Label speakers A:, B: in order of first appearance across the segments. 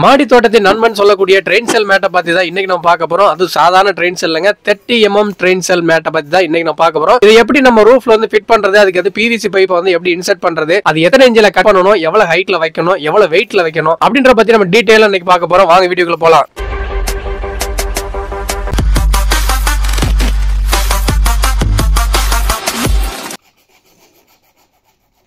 A: மாடி தோட்டத்தின் நண்பன் சொல்லக்கூடிய ட்ரெயின் செல் மேட்டை பத்தி தான் இன்னைக்கு நம்ம பார்க்க போறோம். அது சாதாரண ட்ரெயின் செல் இல்லங்க, 30 mm ட்ரெயின் செல் மேட்டை பத்தி தான் இன்னைக்கு நம்ம பார்க்க போறோம். இது எப்படி நம்ம ரூஃப்ல வந்து ஃபிட் பண்றது, அதுக்கு அது பிவிசி பைப்பை வந்து எப்படி இன்சர்ட் பண்றது, அது எத்தனை இன்ச்சில கட் பண்ணணும், எவ்வளவு ஹைட்ல வைக்கணும், எவ்வளவு வெயிட்ல வைக்கணும் அப்படின்ற பத்தி நம்ம டீடைலா இன்னைக்கு பார்க்க போறோம். வாங்க வீடியோக்குள்ள போலாம்.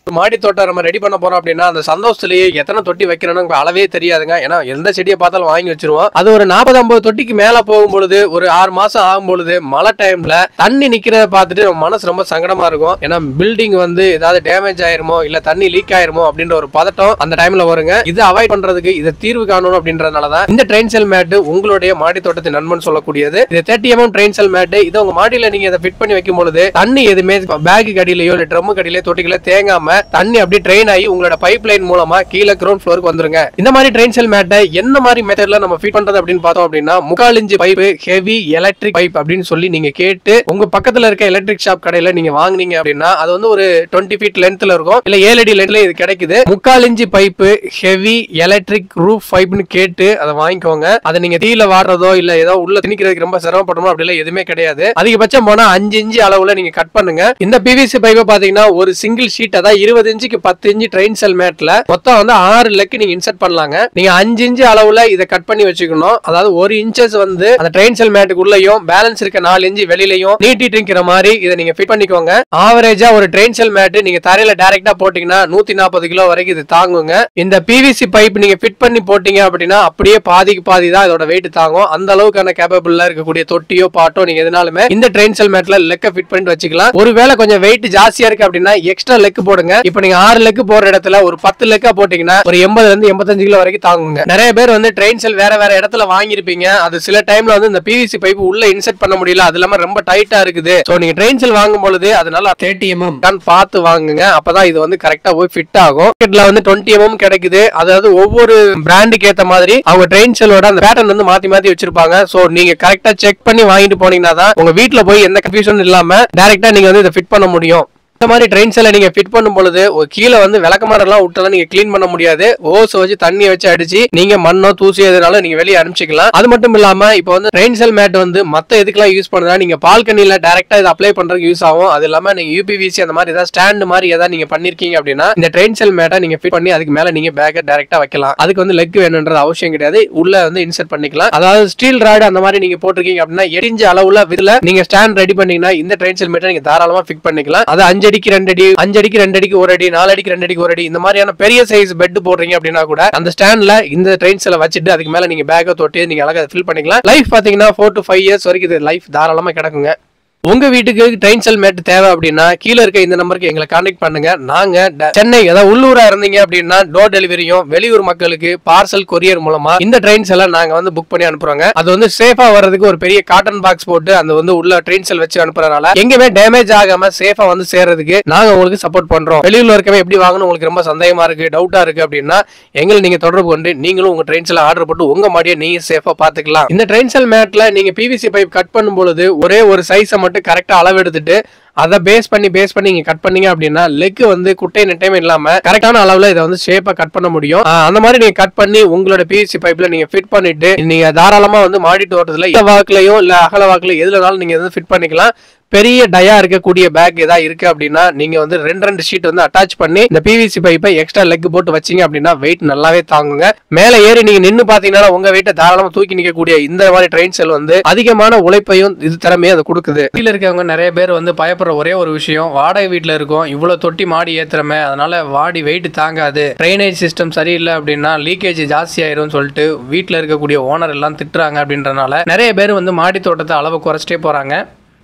A: மாடி தோட்டம் நம்ம ரெடி பண்ண போறோம் அப்படின்னா அந்த சந்தோஷத்திலேயே எத்தனை தொட்டி வைக்கணும்னு அளவே தெரியாதுங்க. ஏன்னா எந்த செடியை பார்த்தாலும் வாங்கி வச்சிருவோம். அது ஒரு 40-50 தொட்டிக்கு மேல போகும்பொழுது ஒரு 6 மாசம் ஆகும் பொழுது மழை டைம்ல தண்ணி நிக்கிறத பார்த்துட்டு மனசு ரொம்ப சங்கடமா இருக்கும். ஏன்னா பில்டிங் வந்து ஏதாவது டேமேஜ் ஆயிருமோ இல்ல தண்ணி லீக் ஆயிருமோ அப்படின்ற ஒரு பதட்டம் அந்த டைம்ல வருங்க. இதை அவாய்ட் பண்றதுக்கு இதை தீர்வு காணணும் அப்படின்றதுனாலதான் இந்த ட்ரெயின் செல் மேட் உங்களுடைய மாடி தோட்டத்தின் நண்பன் சொல்லக்கூடியது. இது 30 mm ட்ரெயின் செல் மேட். இதை உங்க மாடியில நீங்க இதை ஃபிட் பண்ணி வைக்கும் பொழுது தண்ணி எதுவுமே பேக்கு கடியிலயோ இல்ல ட்ரம் கடியிலயோ தொட்டிகளோ தேங்காம தண்ணி அப்படி ட்ரெயின் ஆகி உங்களோட பைப் லைன் மூலமா கீழே கிரவுண்ட் ஃப்ளோருக்கு வந்துருங்க. இந்த மாதிரி ட்ரெயின் செல் மேட்டை என்ன மாதிரி மெத்தட்ல நம்ம ஃபிட் பண்றது அப்படின்னு பார்த்தோம் அப்படின்னா 3/4 inch pipe, heavy electric pipe அப்படின்னு சொல்லி நீங்க கேட்டு உங்க பக்கத்துல இருக்க எலக்ட்ரிக் ஷாப் கடையில நீங்க வாங்குனீங்க அப்படின்னா அது வந்து ஒரு 20 feet லென்த்ல இருக்கும், இல்ல 7 அடி லென்த்ல இது கிடைக்குது. 3/4 inch pipe, heavy electric roof பைப்னு கேட்டு அதை வாங்கிக்கோங்க. அதை நீங்க தீல வாடுறதோ இல்ல ஏதோ உள்ள திணிக்கிறதுக்கு ரொம்ப சிரமப்படணும் அப்படிலாம் எதுவுமே கிடையாது. அதிகபட்சம் போனா 5 இன்ச் அளவுல நீங்க கட் பண்ணுங்க. இந்த பிவிசி பைப்பை பாத்தீங்கன்னா ஒரு சிங்கிள் ஷீட், அதாவது 20 இன்ச்சுக்கு 10 இன்ச் ட்ரெயின் செல் மேட்ல மொத்தம் வந்து 6 லெக் நீங்க இன்சர்ட் பண்ணலாங்க. நீங்க 5 இன்ச் அளவுல இதை கட் பண்ணி வச்சுக்கணும். அதாவது 1 இன்ச்சஸ் வந்து அந்த ட்ரெயின் செல் மேட்டுக்குள்ளயும் பேலன்ஸ் இருக்க 4 இன்ச் வெளியிலையும் நீட்டிட்டு இருக்கிற மாதிரி இதை நீங்க ஃபிட் பண்ணிக்கோங்க. ஆவரேஜா ஒரு ட்ரெயின் செல் மேட் நீங்க தரையில டைரக்டா போட்டீங்கன்னா 140 கிலோ வரைக்கும் இது தாங்குங்க. இந்த பிவிசி பைப் நீங்க ஃபிட் பண்ணி போட்டீங்க அப்படின்னா அப்படியே பாதிக்கு பாதி தான் இதோட வெயிட் தாங்கும். அந்த அளவுக்கான கேப்பபிளா இருக்கக்கூடிய தொட்டியோ பாட்டோ நீங்க எதுனாலுமே இந்த ட்ரெயின் செல் மேட்ல லெக்க ஃபிட் பண்ணிட்டு வச்சுக்கலாம். ஒருவேளை கொஞ்சம் வெயிட் ஜாஸ்தியா இருக்கு அப்படின்னா எக்ஸ்ட்ரா லெக் போடுங்க. இப்போ நீங்க 6 லெக் போற இடத்துல ஒரு 10 லெக்கா போட்டீங்கன்னா ஒரு 80 இருந்து 85 கிலோ வரைக்கும் தாங்குங்க. நிறைய பேர் வந்து ட்ரெயின் செல் வேற வேற இடத்துல வாங்கியிருப்பீங்க. அது சில டைம்ல வந்து இந்த பிவிசி பைப் உள்ள இன்சர்ட் பண்ண முடியல, அது இல்லாம ரொம்ப டைட்டா இருக்குது. சோ நீங்க ட்ரெயின் செல் வாங்கும் பொழுது அதனால 30 mm தான் பார்த்து வாங்குங்க. அப்பதான் இது வந்து கரெக்டா போய் ஃபிட் ஆகும். மார்க்கெட்ல வந்து 20 mm கிடைக்குது. அதாவது ஒவ்வொரு பிராண்டுக்கு ஏத்த மாதிரி அவங்க ட்ரெயின் செல்லோட அந்த பேட்டர்ன் வந்து மாத்தி மாத்தி வச்சிருப்பாங்க. சோ நீங்க கரெக்டா செக் பண்ணி வாங்கிட்டு போனீங்கன்னா தான் உங்க வீட்டுல போய் எந்த கன்ஃபியூஷன் இல்லாம டைரக்டா நீங்க வந்து இதை ஃபிட் பண்ண முடியும். இந்த மாதிரி ட்ரெயின் செல்ல நீங்க ஃபிட் பண்ணும் பொழுது கீழே வந்து விளக்கமாரெல்லாம் விட்டெல்லாம் நீங்க கிளீன் பண்ண முடியாது. ஓஸ் வச்சு தண்ணியை வச்சு அடிச்சு நீங்க மண்ணோ தூசி எதுனாலும் நீங்க வெளியே அனுப்பிச்சிக்கலாம். அது மட்டும் இல்லாம இப்போ வந்து ட்ரெயின் செல் மேட் வந்து மத்த எதுக்கெல்லாம் யூஸ் பண்ணுறா, நீங்க பால்கனில டைரக்டா இதை அப்ளை பண்றதுக்கு யூஸ் ஆகும். அது இல்லாம நீங்க யூபிவிசி அந்த மாதிரி ஏதாவது ஸ்டாண்ட் மாதிரி ஏதாவது நீங்க பண்ணிருக்கீங்க அப்படின்னா இந்த ட்ரெயின் செல் மேட்டை நீங்க ஃபிட் பண்ணி அதுக்கு மேல நீங்க பேக்கை டைரக்டா வைக்கலாம். அதுக்கு வந்து லெக் வேணும்ன்றது அவசியம் கிடையாது, உள்ள வந்து இன்சர்ட் பண்ணிக்கலாம். அதாவது ஸ்டீல் ராட் அந்த மாதிரி நீங்க போட்டிருக்கீங்க அப்படின்னா 8 இன்ச் அளவுல இதுல நீங்க ஸ்டாண்ட் ரெடி பண்ணீங்கன்னா இந்த ட்ரெயின் செல் மேட்டை நீங்க தாராளமா ஃபிட் பண்ணிக்கலாம். அது 5 அடிக்கு 2 அடி, 5 அடிக்கு 2 அடிக்கு 1 அடி, 4 அடிக்கு 2 அடிக்கு 1 அடி இந்த மாதிரியான பெரிய சைஸ் பெட் போடுறீங்க அப்படின்னா கூட அந்த ஸ்டாண்ட்ல இந்த ட்ரெயின் செல்ல வச்சுட்டு அதுக்கு மேல நீங்க பேக்கை தொட்டி நீங்க அழகா ஃபில் பண்ணிக்கலாம். லைஃப் பாத்தீங்கன்னா 4 to 5 years வரைக்கும் இது லைஃப் தாராளமா கிடக்குங்க. உங்க வீட்டுக்கு ட்ரெயின் செல் மேட் தேவை அப்படின்னா கீழே இருக்க இந்த நம்பருக்கு எங்களை கான்டாக்ட் பண்ணுங்க. நாங்க சென்னை அதாவது உள்ளூரா இருந்தீங்க அப்படின்னா டோர் டெலிவரியும், வெளியூர் மக்களுக்கு பார்சல் கொரியர் மூலமா இந்த ட்ரெயின் செல்ல நாங்க வந்து புக் பண்ணி அனுப்புறோங்க. அது வந்து சேஃபா வர்றதுக்கு ஒரு பெரிய காட்டன் பாக்ஸ் போட்டு அந்த வந்து உள்ள ட்ரெயின் செல் வச்சு அனுப்புறதுனால எங்கேயுமே டேமேஜ் ஆகாம சேஃபா வந்து சேர்றதுக்கு நாங்க உங்களுக்கு சப்போர்ட் பண்றோம். வெளியூர்ல இருக்கவே எப்படி வாங்கணும் உங்களுக்கு ரொம்ப சந்தேகமா இருக்கு, டவுட்டா இருக்கு அப்படின்னா எங்களை நீங்க தொடர்பு கொண்டு நீங்களும் உங்க ட்ரெயின் செல்ல ஆர்டர் போட்டு உங்க மாடியை நீங்க சேஃபா பாத்துக்கலாம். இந்த ட்ரெயின் செல் மேட்ல நீங்க பிவிசி பைப் கட் பண்ணும் பொழுது ஒரே ஒரு சைஸை மட்டும் கரெக்டா அளவு எடுத்துட்டு அதை பேஸ் பண்ணி நீங்க கட் பண்ணீங்க அப்படின்னா லெக் வந்து குட்டை நெட்டையும் இல்லாம கரெக்டான அளவுல இதை வந்து ஷேப்பா கட் பண்ண முடியும். அந்த மாதிரி நீங்க கட் பண்ணி உங்களோட பிவிசி பைப்ல நீங்க ஃபிட் பண்ணிட்டு நீங்க தாராளமா வந்து மாடி தோட்டத்துல இந்த வாக்குலயும் இல்ல அகல வாக்குல எதுலனாலும் நீங்க வந்து ஃபிட் பண்ணிக்கலாம். பெரிய டயா இருக்கக்கூடிய பேக் ஏதாவது இருக்கு அப்படின்னா நீங்க வந்து 2 ஷீட் வந்து அட்டாச் பண்ணி இந்த பிவிசி பைப்பை எக்ஸ்ட்ரா லெக் போட்டு வச்சீங்க அப்படின்னா வெயிட் நல்லாவே தாங்குங்க. மேல ஏறி நீங்க நின்னு பாத்தீங்கன்னா உங்க வெயிட்ட தாராளமா தூக்கி நிக்கக்கூடிய இந்த மாதிரி ட்ரெயின் செல் வந்து அதிகமான உழைப்பையும் இது திறமையும் அது கொடுக்குது. கீழே இருக்கவங்க நிறைய பேர் வந்து பயப்படுற ஒரே ஒரு விஷயம், வாடகை வீட்டுல இருக்கும் இவ்வளவு தொட்டி மாடி ஏத்துறமே அதனால வாடி வெயிட் தாங்காது, ட்ரைனேஜ் சிஸ்டம் சரியில்லை அப்படின்னா லீக்கேஜ் ஜாஸ்தி ஆயிரும் சொல்லிட்டு வீட்டுல இருக்கக்கூடிய ஓனர் எல்லாம் திட்டுறாங்க. அப்படின்றனால நிறைய பேர் வந்து மாடி தோட்டத்தை அளவு குறைச்சிட்டே போறாங்க.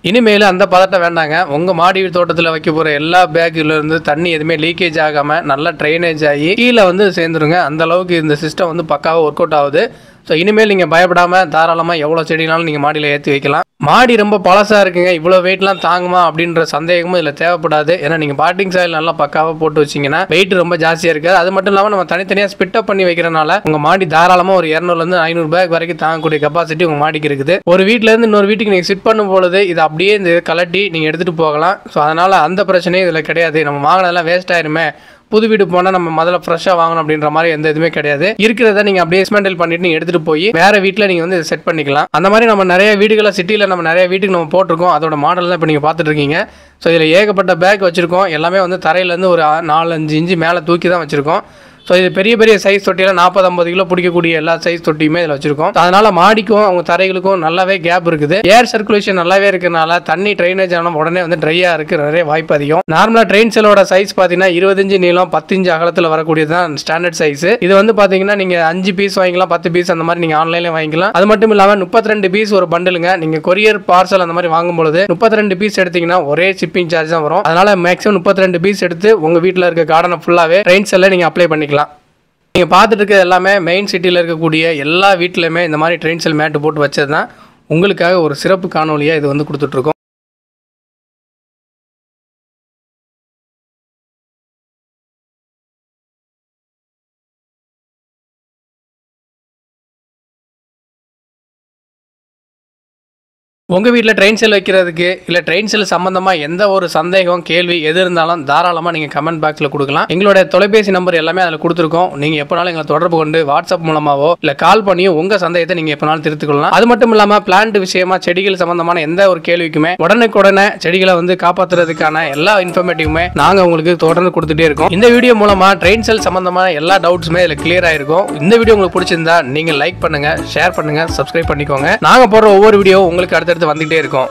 A: இனிமேல் அந்த பதட்டம் வேண்டாங்க. உங்கள் மாடி தோட்டத்தில் வைக்க போகிற எல்லா பேக்கில் இருந்து தண்ணி எதுவுமே லீக்கேஜ் ஆகாமல் நல்லா ட்ரைனேஜ் ஆகி கீழே வந்து சேர்ந்துருங்க. அந்த அளவுக்கு இந்த சிஸ்டம் வந்து பக்காவாக ஒர்க் அவுட் ஆகுது. ஸோ இனிமேல் நீங்கள் பயப்படாமல் தாராளமாக எவ்வளோ செடினாலும் நீங்கள் மாடியில் ஏற்றி வைக்கலாம். மாடி ரொம்ப பழசாக இருக்குங்க, இவ்வளோ வெயிட்லாம் தாங்குமா அப்படின்ற சந்தேகமும் இதில் தேவைப்படாது. ஏன்னா நீங்கள் பாட்டிங் சாயில் நல்லா பக்காவாக போட்டு வச்சிங்கன்னா வெயிட் ரொம்ப ஜாஸ்தியாக இருக்காது. அது மட்டும் இல்லாமல் நம்ம தனித்தனியாக ஸ்பிட்டப் பண்ணி வைக்கிறனால உங்கள் மாடி தாராளமாக ஒரு 200 to 500 பேக் வரைக்கும் தாங்கக்கூடிய கெப்பாசிட்டி உங்கள் மாடிக்கு இருக்குது. ஒரு வீட்டிலேருந்து இன்னொரு வீட்டுக்கு நீங்கள் சிட் பண்ணும் பொழுது இதை அப்படியே இந்த கலட்டி நீங்கள் எடுத்துகிட்டு போகலாம். ஸோ அதனால் அந்த பிரச்சனையும் இதில் கிடையாது. நம்ம வாங்கினதெல்லாம் வேஸ்ட் ஆயிருமே, புது வீடு போனா நம்ம முதல்ல ஃப்ரெஷ்ஷா வாங்கணும் அப்படின்ற மாதிரி எந்த இதுவுமே கிடையாது. இருக்கிறத நீங்க அப்படியே டிஸ்மேண்டில் பண்ணிட்டு நீங்க எடுத்துட்டு போய் வேற வீட்டுல நீங்க வந்து செட் பண்ணிக்கலாம். அந்த மாதிரி நம்ம நிறைய வீடுகளை சிட்டில நம்ம நிறைய வீட்டுக்கு நம்ம போட்டிருக்கோம். அதோட மாடல் தான் இப்போ நீங்க பார்த்துட்டு இருக்கீங்க. ஸோ இதில் ஏகப்பட்ட பேக் வச்சிருக்கோம். எல்லாமே வந்து தரையிலேருந்து ஒரு 4-5 இன்ச்சு மேலே தூக்கி தான் வச்சிருக்கோம். ஸோ இது பெரிய பெரிய சைஸ் தொட்டியில் 40-50 கிலோ பிடிக்கக்கூடிய எல்லா சைஸ் தொட்டியுமே இதில் வச்சிருக்கோம். அதனால மாடிக்கும் அவங்க தரைகளுக்கும் நல்லாவே கேப் இருக்குது. ஏர் சர்க்குலேஷன் நல்லாவே இருக்கிறனால தண்ணி ட்ரைனேஜ் ஆனால் உடனே வந்து ட்ரையா இருக்கு, நிறைய வாய்ப்பு அதிகம். நார்மலா ட்ரெயின் செல்லோட சைஸ் பார்த்தீங்கன்னா 20 இன்ச்சு நீளம் 10 இன்ச்சு அகலத்தில் வரக்கூடியது தான் ஸ்டாண்டர்ட் சைஸ். இது வந்து பார்த்தீங்கன்னா நீங்க 5 பீஸ் வாங்கிக்கலாம், 10 பீஸ் அந்த மாதிரி நீங்க ஆன்லைன்ல வாங்கிக்கலாம். அது மட்டும் இல்லாமல் 32 பீஸ் ஒரு பண்டலுங்க. நீங்க கொரியர் பார்சல் அந்த மாதிரி வாங்கும்போது 32 பீஸ் எடுத்தீங்கன்னா ஒரே ஷிப்பிங் சார்ஜ் தான் வரும். அதனால மேக்ஸிமம் 32 பீஸ் எடுத்து உங்க வீட்டில் இருக்க கார்டனை ஃபுல்லாவே ட்ரெயின் செல்ல நீங்க அப்ளை பண்ணிக்கலாம். நீங்கள் பார்த்துட்டு இருக்கிறது எல்லாமே மெயின் சிட்டியில் இருக்கக்கூடிய எல்லா வீட்டிலையுமே இந்த மாதிரி ட்ரெயின் செல் மேட்டு போட்டு வச்சது தான் உங்களுக்காக ஒரு சிறப்பு காணொலியாக இது வந்து கொடுத்துட்ருக்கோம். உங்கள் வீட்டில் ட்ரெயின் செல் வைக்கிறதுக்கு இல்லை ட்ரெயின் செல் சம்மந்தமாக எந்த ஒரு சந்தேகம் கேள்வி எது இருந்தாலும் தாராளமாக நீங்கள் கமெண்ட் பாக்ஸில் கொடுக்கலாம். எங்களுடைய தொலைபேசி நம்பர் எல்லாமே அதில் கொடுத்துருக்கோம். நீங்கள் எப்போனாலும் எங்களை தொடர்பு கொண்டு வாட்ஸ்அப் மூலமாவோ இல்லை கால் பண்ணியோ உங்கள் சந்தேகத்தை நீங்கள் எப்போனாலும் திருத்திக்கொள்ளலாம். அது மட்டும் இல்லாமல் பிளான்ட் விஷயமா செடிகள் சம்மந்தமான எந்த ஒரு கேள்விக்குமே உடனுக்குடனே செடிகளை வந்து காப்பாற்றுறதுக்கான எல்லா இன்ஃபர்மேட்டிவுமே நாங்கள் உங்களுக்கு தொடர்ந்து கொடுத்துட்டே இருக்கோம். இந்த வீடியோ மூலமாக ட்ரெயின் செல் சம்மந்தமான எல்லா டவுட்ஸுமே இதில் கிளியர் ஆயிருக்கும். இந்த வீடியோ உங்களுக்கு பிடிச்சிருந்தா நீங்கள் லைக் பண்ணுங்க, ஷேர் பண்ணுங்க, சப்ஸ்கிரைப் பண்ணிக்கோங்க. நாங்கள் போடுற ஒவ்வொரு வீடியோ உங்களுக்கு அடுத்தடுத்து வந்துகிட்டே இருக்கும்.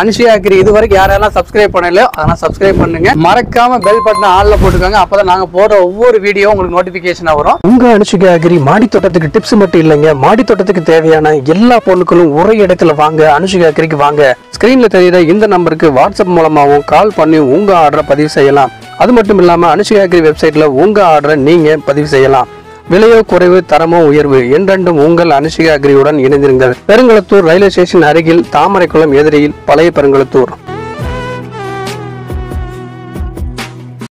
B: அனுஷியா அக்ரி இதுவரைக்கும் யாரெல்லாம் சப்ஸ்கிரைப் பண்ணல அதெல்லாம் சப்ஸ்கிரைப் பண்ணுங்க. மறக்காம பெல் பட்டனை ஆல்ல போட்டுக்கோங்க. அப்பதான் நாங்க போடுற ஒவ்வொரு வீடியோ உங்களுக்கு நோட்டிபிகேஷனா வரும்.
C: உங்க அனுஷியா அக்ரி மாடி தோட்டத்துக்கு டிப்ஸ் மட்டும் இல்லைங்க, மாடி தோட்டத்துக்கு தேவையான எல்லா பொருட்களும் ஒரே இடத்துல வாங்க. அனுஷியா அக்ரிக்கு வாங்க. ஸ்கிரீன்ல தெரியுற இந்த நம்பருக்கு வாட்ஸ்அப் மூலமாகவும் கால் பண்ணி உங்க ஆர்டரை பதிவு செய்யலாம். அது மட்டும் இல்லாம அனுஷியா அக்ரி வெப்சைட்ல உங்க ஆர்டரை நீங்க பதிவு செய்யலாம். விலையோ குறைவு, தரமோ உயர்வு, என்றென்றும் உங்கள் அனுஷியா அக்ரியுடன் இணைந்திருங்கள். பெருங்குளத்தூர் ரயில்வே ஸ்டேஷன் அருகில், தாமரைக்குளம் எதிரில், பழைய பெருங்குளத்தூர்.